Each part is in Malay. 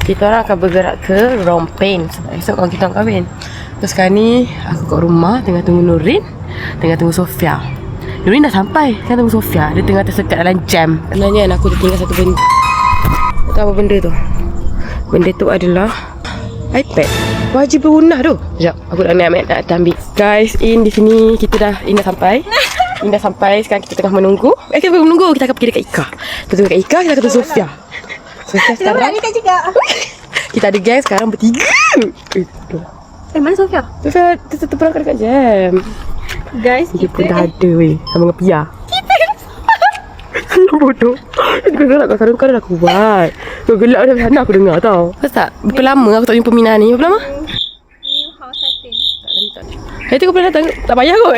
Kita orang akan bergerak ke Rompin sebab esok kawan kita orang kahwin. Terus sekarang ni aku kat rumah tengah tunggu Nurin, tengah tunggu Sofia. Nurin dah sampai, tengah tunggu Sofia. Dia tengah tersekat dalam jam. Sebenarnya aku tertinggal satu benda. Tahu apa benda tu? Benda tu adalah iPad. Wajib berguna tu. Sekejap, aku nak ambil. Guys, di sini kita dah sampai. Dah sampai. Sekarang kita tengah menunggu. Kita menunggu. Kita akan pergi dekat Ika. Kita tunggu dekat Ika, kita akan tunggu Sofia. Sofia sekarang kita ada geng sekarang bertiga. Mana Sofia? Sofia terperangkap dekat jam. Guys, dia pun dah ada weh. Sama dengan Pia. Kita bodoh. Dia gelak kat sana. Bukan dah aku buat. Kau gelak dari sana aku dengar tau. Lepas tak? Berapa lama aku tak jumpa Mina ni? Berapa lama? New house setting. Nanti kau pernah datang? Tak payah kot.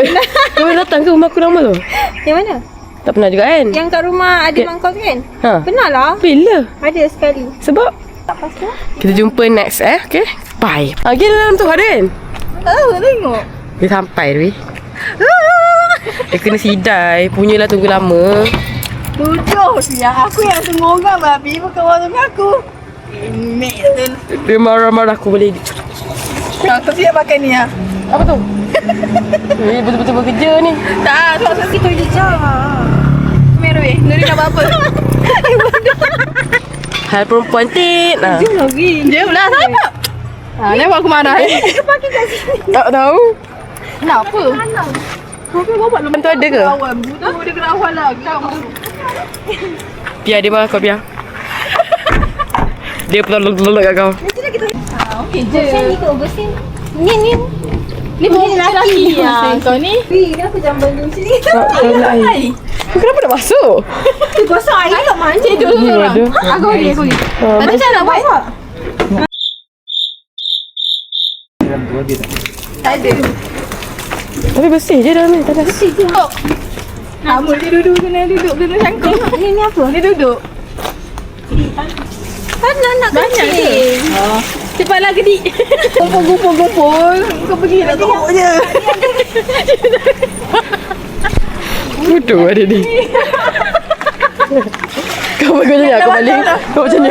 Kau pernah datang ke rumah aku lama tu? Yang mana? Tak pernah juga kan? Yang kat rumah adik mangkau tu kan? Ha. Pernah lah. Bila? Ada sekali. Sebab? Tak pasti. Kita jumpa next okay? Bye. Dia dalam tu ada kan? Tak tahu, tak tengok. Dia sampai weh. Dia kena sidai. Punyalah tunggu lama. Tujuh. Yang aku yang tunggu orang babi bukan orang tunggu aku. Mek tu. Dia marah-marah aku boleh. Aku siap pakai ni lah. Apa tu? Betul-betul bekerja ni. Tak, sebab kita je je. Merah weh. Nuri nak buat apa? Hal perempuan tit. Jom lagi. Jom lah, siapa? Nampak aku marah Kau pakai kat sini. Tak tahu. Kenapa? Kau buat Lepas tu ada ke? awal. Butuh dia kena awal lah. Pia dia marah kau Pia. Dia pelolok-pelolok kat kau. Okey je. Bersih ni kau, bersih. Ni. Ni boleh lelaki ya. Kau ni. Ni aku jam benda macam ni. Kau nak air. Kau kenapa nak masuk? Tu kosong air kat mana? Tidur dulu orang. Aku pergi. Macam mana nak buat? Tak ada. Tapi bersih je dalam ni. Tak ada. Bersih je. Lama dia duduk kena cangkung. Ni apa? Dia duduk. Tanah nak kencing. Cepatlah gedik. Gumpul. Kau pergi nak tengok je. Bodoh ada ni. Kau macam ni aku balik. Kau macam ni.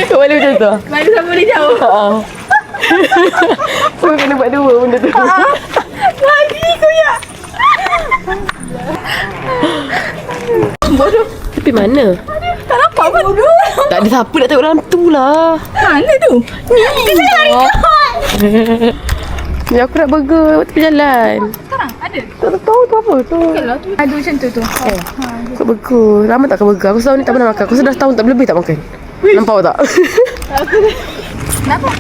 Kau balik macam tu. Balik sama dia jauh. Kau kena buat dua benda tu. Lagi kau ya. Bodoh. Tapi mana? Tak nampak pun bodoh. Tak ada siapa nak tengok dalam tu lah. Mana tu? Ni. Ni aku nak burger tepi jalan. Sekarang ada. Tak tahu tu apa tu. Okeylah tu. Ada macam tu. Kau burger. Lama tak kau burger. Aku setahun ni tak pernah makan. Aku sudah setahun tak lebih tak makan. Nampak tak? Kenapa?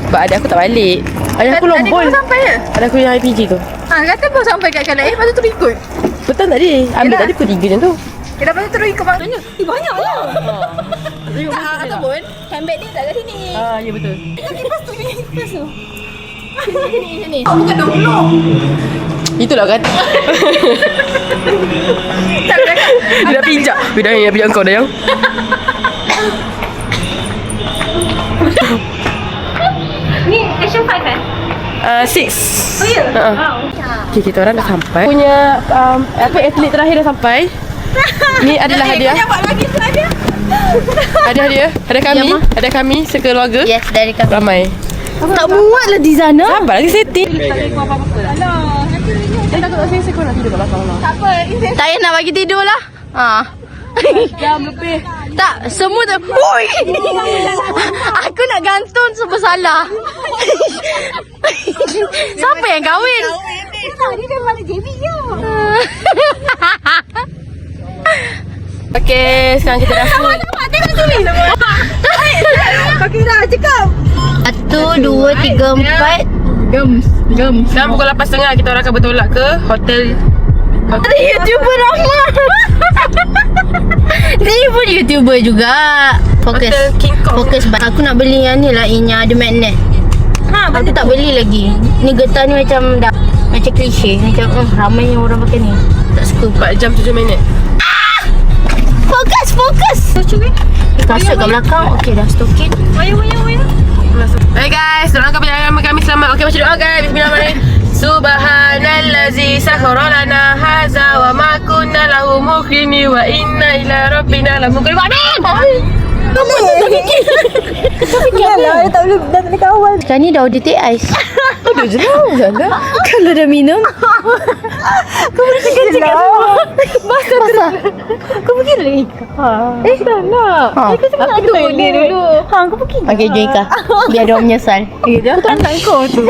Sebab adik aku tak balik. Adik aku lombol. Adik kau sampai je? Adik aku yang IPG tu. Kata baru sampai kat Kalai. Lepas tu terus ikut. Betul tadi. Ambil tadi pukul 3 macam tu. Lepas tu terus ikut maksudnya. Banyak lah. Ataupun handbag ni tak kat sini. Ya betul. Kipas tu ni. Kipas tu. Sini. Oh bukan dolong. Itulah kan. Tak ada. Dia nak pijak. Dia pijak kau dah yang. Ni Asian 5 kan? 6. Oh ya? Wow. Okay, kita orang dah sampai. Punya atlet terakhir dah sampai. Ni adalah hadiah. Kau buat lagi hadiah. Ada kami sekeluarga. Yes, dari kami. Ramai. Tak muat lah di sana. Sabar lagi setting. Alah. Saya takut tak saya kau nak tidur kat belakang lah. Tak apa. Tak payah nak bagi tidur lah. Jam lebih. Tak, semua tu. Ui! Aku nak gantung sebab salah. Siapa yang kahwin? Dia dah mana JB je. Okay, sekarang kita dah full. Tengok sini. Okey dah, cakap. 1, 2, 3, 4. Gems. Sekarang pukul 8.30 kita orang akan bertolak ke hotel. Ada YouTuber Rahma. Dia pun YouTuber juga. Fokus. Hotel King Kong. Fokus. Aku nak beli yang ni lah, yang ada magnet. Aku tak beli lagi. Ni getah ni macam dah macam klise. Macam ramai orang pakai ni. Tak suka. 4 jam 7 minit. Fokus. Masuk kat belakang. Okey dah stokin. Waya. Hey guys, doakan perjalanan kami selamat. Okey, baca doa guys. Bismillahirrahmanirrahim. Subhanallazi sakhkhara lana lahu mukrini wa inna ila rabbina lamunqalibun. Yalah, tak boleh dah tak boleh kawal. Sekarang ni dah order teh ais. Ada je lah Zanda. Kalau dah minum Kau boleh cakap semua. basah. Kau pergi dulu Ika. Dah nak. Ika cakap nak tunggu dia dulu. Kau pergi. Okay, jom Ika. Biar dia orang menyesal. Aku tak nak kau tu.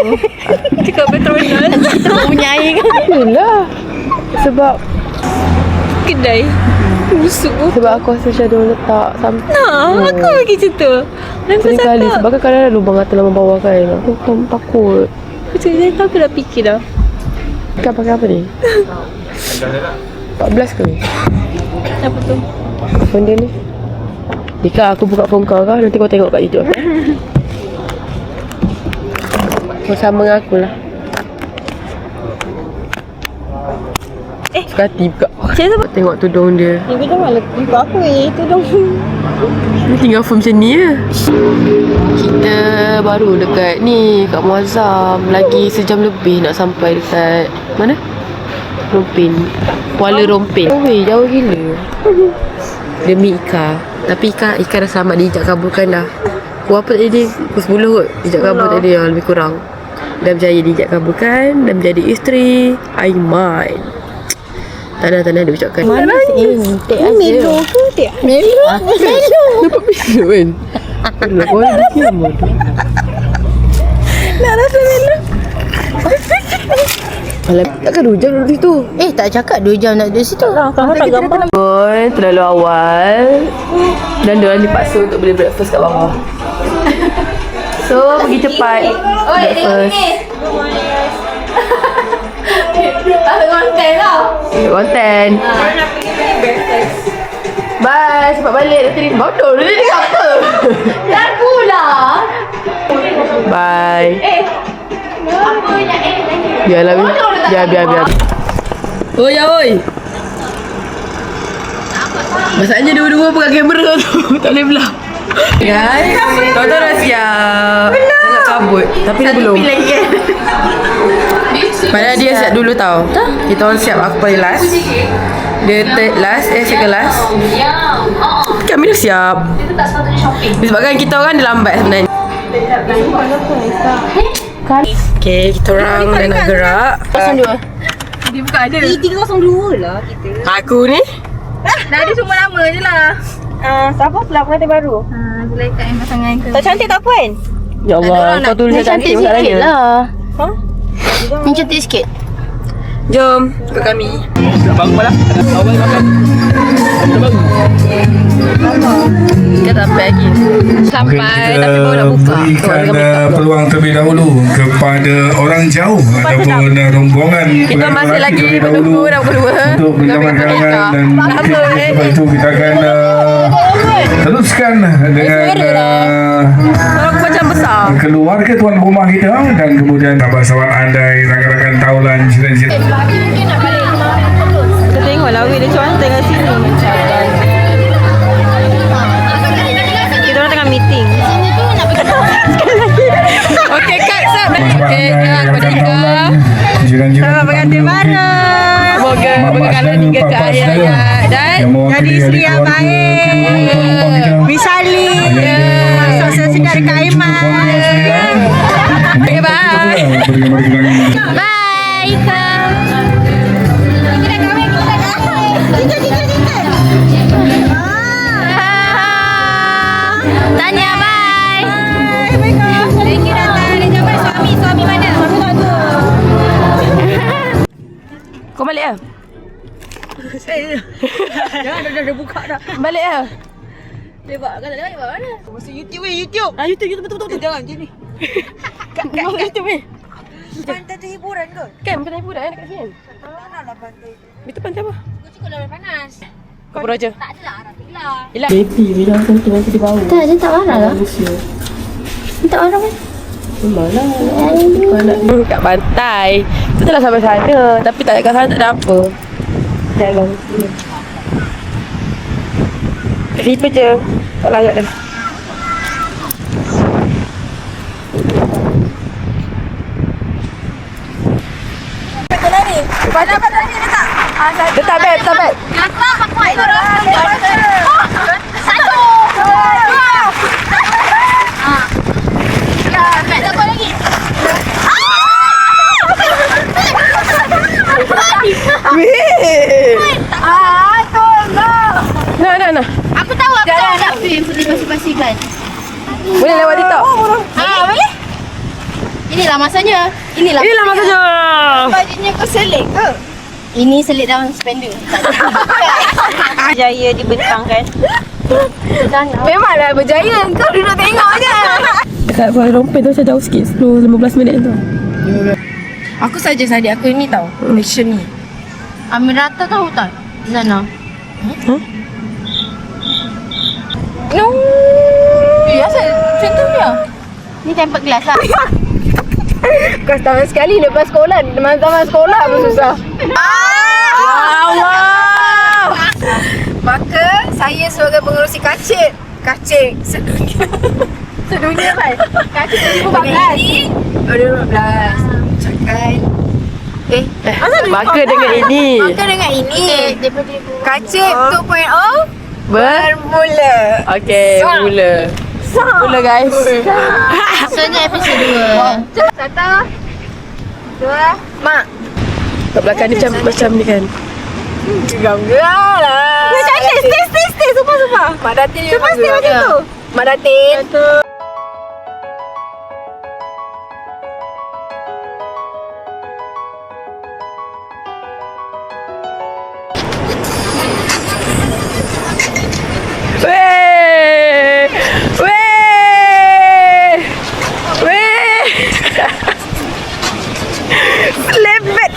Cakap Petronas. Kita tak punya air kan. Yelah. Sebab Kedai. Busuk. Sebab aku rasa macam dia orang letak something. Aku lagi macam tu. Dan kau Sekali cakap. sebab kan kadang-kadang ada lubang atas lubang bawah kan. Aku takut. Aku cakap aku dah fikir dah. Kau pakai apa ni? 14 ke ni? Apa tu? Phone dia ni. Dika, aku buka phone kau kah? Nanti kau tengok kat YouTube. Kau sama dengan aku lah. Suka hati buka. Saya sebab Tengok tudung dia. Ibu jangan lepas aku itu dong. Dia tinggal phone macam ni je. Kita baru dekat ni, kat Muazzam. Lagi sejam lebih nak sampai dekat mana? Rompin. Kuala Rompin. Weh, jauh gila. Demi Ika. Tapi Ika dah selamat diijak kabulkan dah. Pukul apa tadi? Pukul 10 kot. Ijak kabul tadi yang lebih kurang. Dah berjaya diijak kabulkan. Dah menjadi isteri Aiman. Tanah dia ucapkan. Mana sih? Teh ais dia. Melo ke tak? Melo. Nampak Melo kan? Alah, kau ada game tu. Nak rasa Melo. Alah, takkan hujan duduk situ. Tak cakap 2 jam nak duduk situ. Kau nak gambar. Pun terlalu awal. Dan diorang dipaksa untuk beli breakfast kat bawah. So, pergi cepat. Breakfast. Konten. Bye, cepat balik. Nanti bodoh dia ni apa? Dah pula. Bye. Apa yang Biarlah. Biar. Oi. Masalahnya dua-dua pegang kamera tu. Tak boleh belah. Guys, tuan-tuan dah siap. Nak kabut. Tapi dia belum. Padahal dia siap dulu tau. Kita orang siap, aku paling last. Dia third last, second last. Kami dah siap. Disebabkan kita orang dia lambat sebenarnya. Okay, kita orang dah nak gerak. 02. Dia bukan ada. 302 lah kita. Aku ni Dah ada semua nama je lah. Siapa pula pengantin baru? Zulaikat yang pasangan ke. Tak cantik tak Puan? Ya Allah, kau tulis Yang cantik cantik sikit masalahnya. lah. Ha? Yang cantik sikit. Jom ke kami. Kita tak sampai lagi. Sampai tapi baru nak buka. Berikan peluang terlebih dahulu kepada orang jauh ataupun rombongan Kita masih lagi menunggu nak berdua. untuk pinjaman karangan dan sebab itu kita akan teruskan dengan Aku macam besar. keluarga tuan rumah kita dan kemudian sahabat-sahabat andai rakan-rakan taulan cerita-cerita. Kita tengoklah weh dia cantik kat sini. Kita orang tengah meeting. Okey, cut sir. Okey, cut pada Ika. Selamat pengantin baru. Semoga berkala hingga ke akhir hayat dan jadi isteri yang baik. Misali. Sukses dekat Aiman. Okay, bye. Bye Ika. Tanya bye. Thank you datang. Dia jawab suami mana? Suami tak ada. Kau balik ah? Jangan dah buka dah. Balik ah? Lepak kan tak lepak mana? Masuk YouTube YouTube. YouTube betul. Jangan je ni. Kat YouTube ni. Pantai tu hiburan ke? Kan pantai hiburan dekat sini. Tak naklah pantai. Itu pantai apa? Kau cukup dah panas. Kau Roger. Tak adalah, Rafiq lah. Yelah. Baby, bila aku nanti di bawah. Tak, dia tak marah lah. Dia tak marah kan? Malah. Kau nak kat pantai. Kita telah sampai sana. Tapi tak kat sana tak ada apa. Jalan. Kat situ je. Tak layak dah. Pada apa tadi dia tak? Letak beg, letak beg. Satu. Takut lagi. Nah. Aku tahu tapi boleh basi-basikan. Boleh lewat TikTok. Boleh? Inilah masanya. Inilah masanya. Bajunya kau selit ke? Ini selit dalam spender. Jaya dibentangkan. Memanglah berjaya. Kau duduk tengok je. Dekat Kuala Lumpur tu saya jauh sikit 10-15 minit tu. Aku saja adik aku ini tahu. Action ni. Amirata tahu tak? Di sana. No. Asal macam tu dia. Ni tempat kelas lah. Kau setahun sekali lepas sekolah. Zaman sekolah pun susah. Allah. Maka saya sebagai pengurusi kacik sedunia. Sedunia kan? Kacik 2014. 2015. Cakap. Maka dengan ini Maka dengan ini Daripada kacik 2.0 bermula. Okay, mula. Mula guys. Maksudnya episod 2. 1 2 mak. Kat belakang ni macam ni kan. Geram-geram lah. Stay. Sumpah. Mak Datin Sumpah stay macam tu. Mak Datin. Lebet.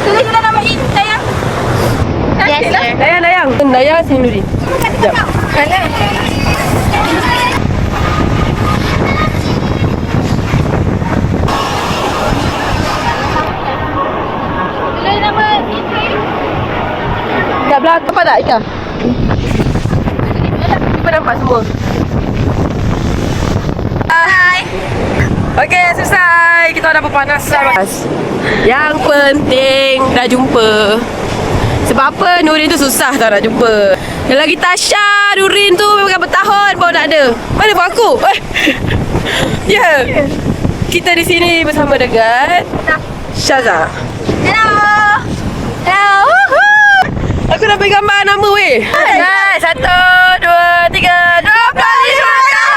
Kita nama ini sayang. Yes sir. Dayang sini Nurin. Sekejap. Mana? Kat belakang nampak tak Ika? Cuba nampak semua. Hai. Okey, selesai. Kita dah berpanasan. Yang penting dah jumpa. Sebab apa Nurin tu susah tau nak jumpa. Yang lagi Tasha, Nurin tu memang bertahun baru nak ada. Mana buat aku? Ya. Kita di sini bersama dengan Syaza. Hello. Aku dah bagi gambar nama weh. Nice. 1, 2, 3. 25 tahun.